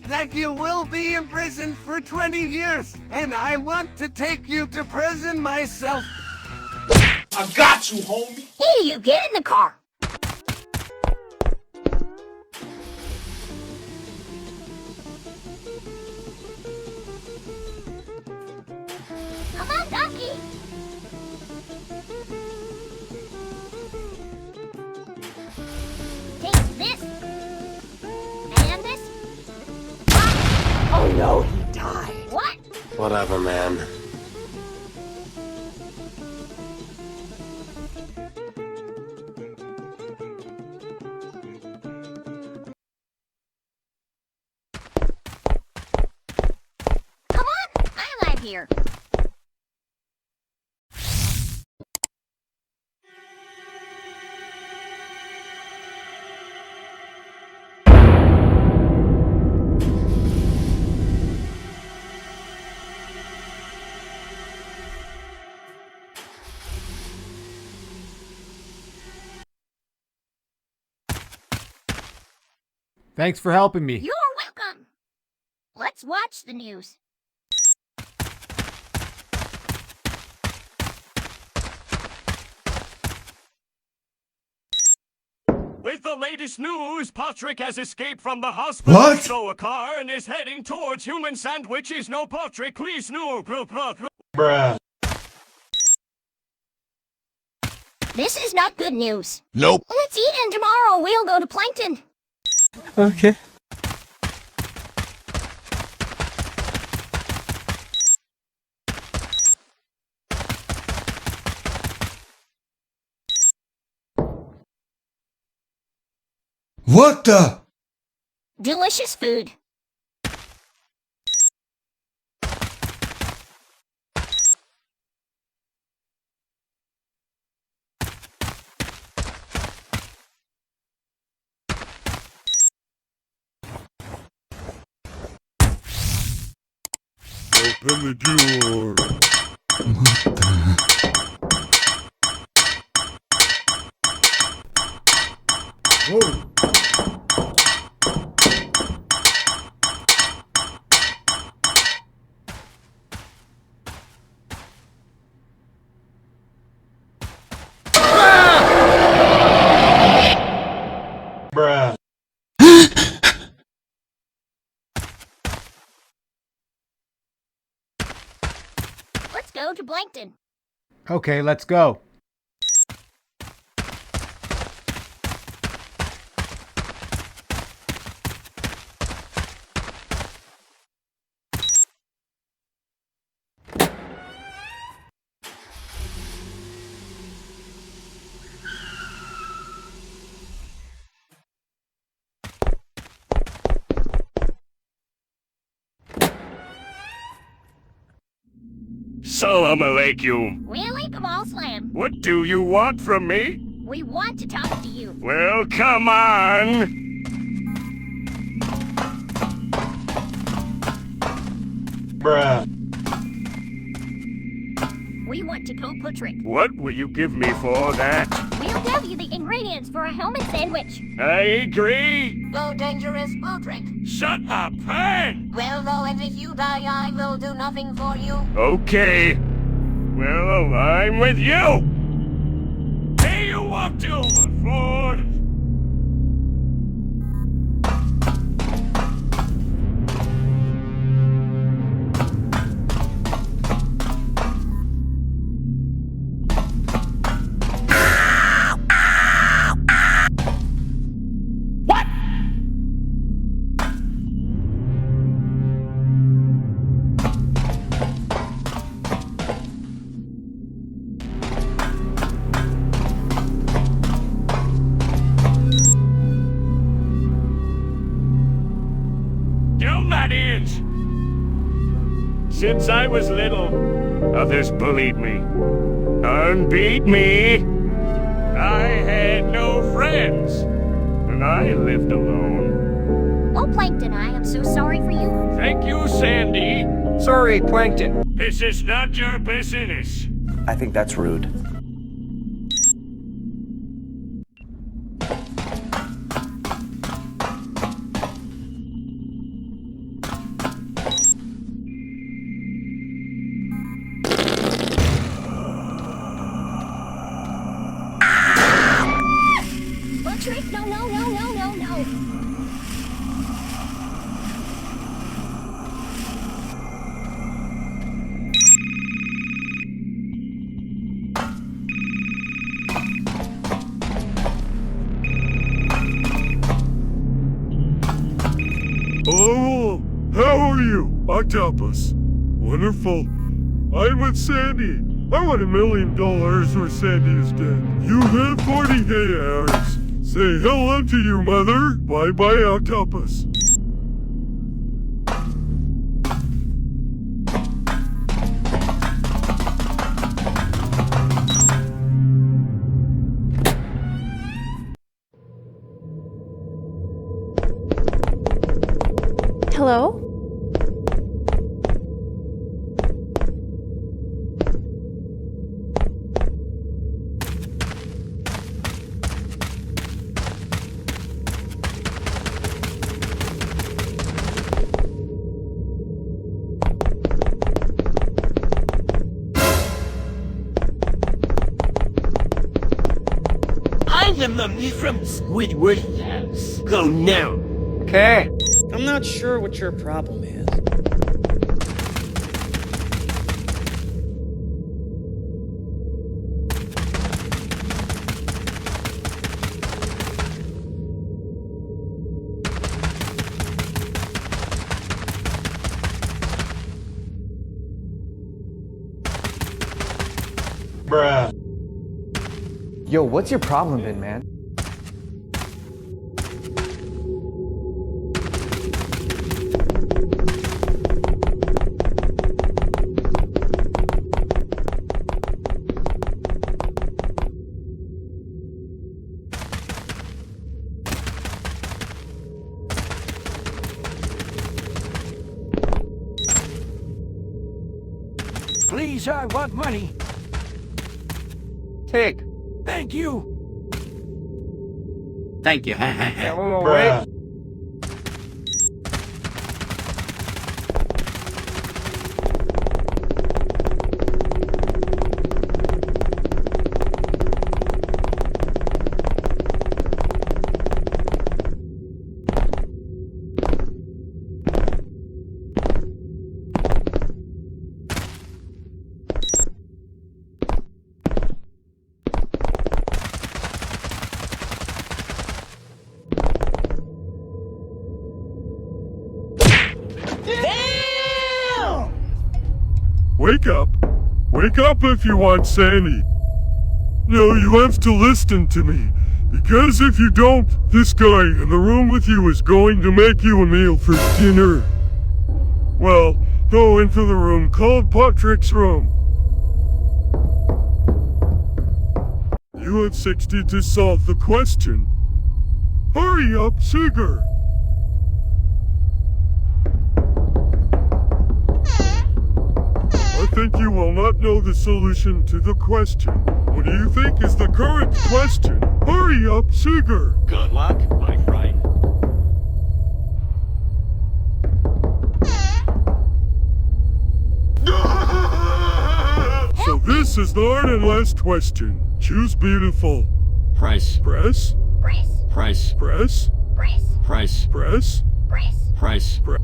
that you will be imprisoned for 20 years, and I want to take you to prison myself. I got you, homie. Hey, you get in the car. Come on, donkey. Take this. And this. Oh no, he died. What? Whatever, man. Come on, I'm alive here. Thanks for helping me. You're welcome. Let's watch the news. With the latest news, Potrick has escaped from the hospital. What? Stole a car and is heading towards human sandwiches. No, Potrick, please, no. Bruh. This is not good news. Nope. Let's eat and tomorrow we'll go to Plankton. Okay. What the? Delicious food. Open the door. Whoa. Bruh. Let's go to Plankton. Okay, let's go. Salam alaikum. Walaikum assalam. What do you want from me? We want to talk to you. Well, come on. Bruh. We want to coat Potrick. What will you give me for that? We'll give you the ingredients for a helmet sandwich. I agree. So dangerous, Potrick. Shut up, Pan. Well, though, and if you die, I will do nothing for you. Okay. Well, I'm with you. Hey, you walked over, Ford. Since I was little, others bullied me, unbeat me. I had no friends, and I lived alone. Oh, Plankton, I am so sorry for you. Thank you, Sandy. Sorry, Plankton. This is not your business. I think that's rude. Hello, how are you, Octopus? Wonderful. I'm with Sandy. I want $1 million or Sandy is dead. You have 48 hours. Say hello to your mother. Bye-bye, Octopus. Hello? I'm the mummy from Squidward's house. Go now. Okay. I'm not sure what your problem is. Bruh. Yo, what's your problem been, man? Please, I want money. Take. Thank you. Thank you. Bruh. Wake up. Wake up if you want Sandy. No, you have to listen to me. Because if you don't, this guy in the room with you is going to make you a meal for dinner. Well, go into the room called Potrick's room. You have 60 to solve the question. Hurry up, Sigurd. I think you will not know the solution to the question. What do you think is the correct question? Hurry up, Sigurd! Good luck, my friend. So this is the hard and last question. Choose beautiful. Price. Press. Press. Price. Press. Press. Price. Press. Press. Price. Press.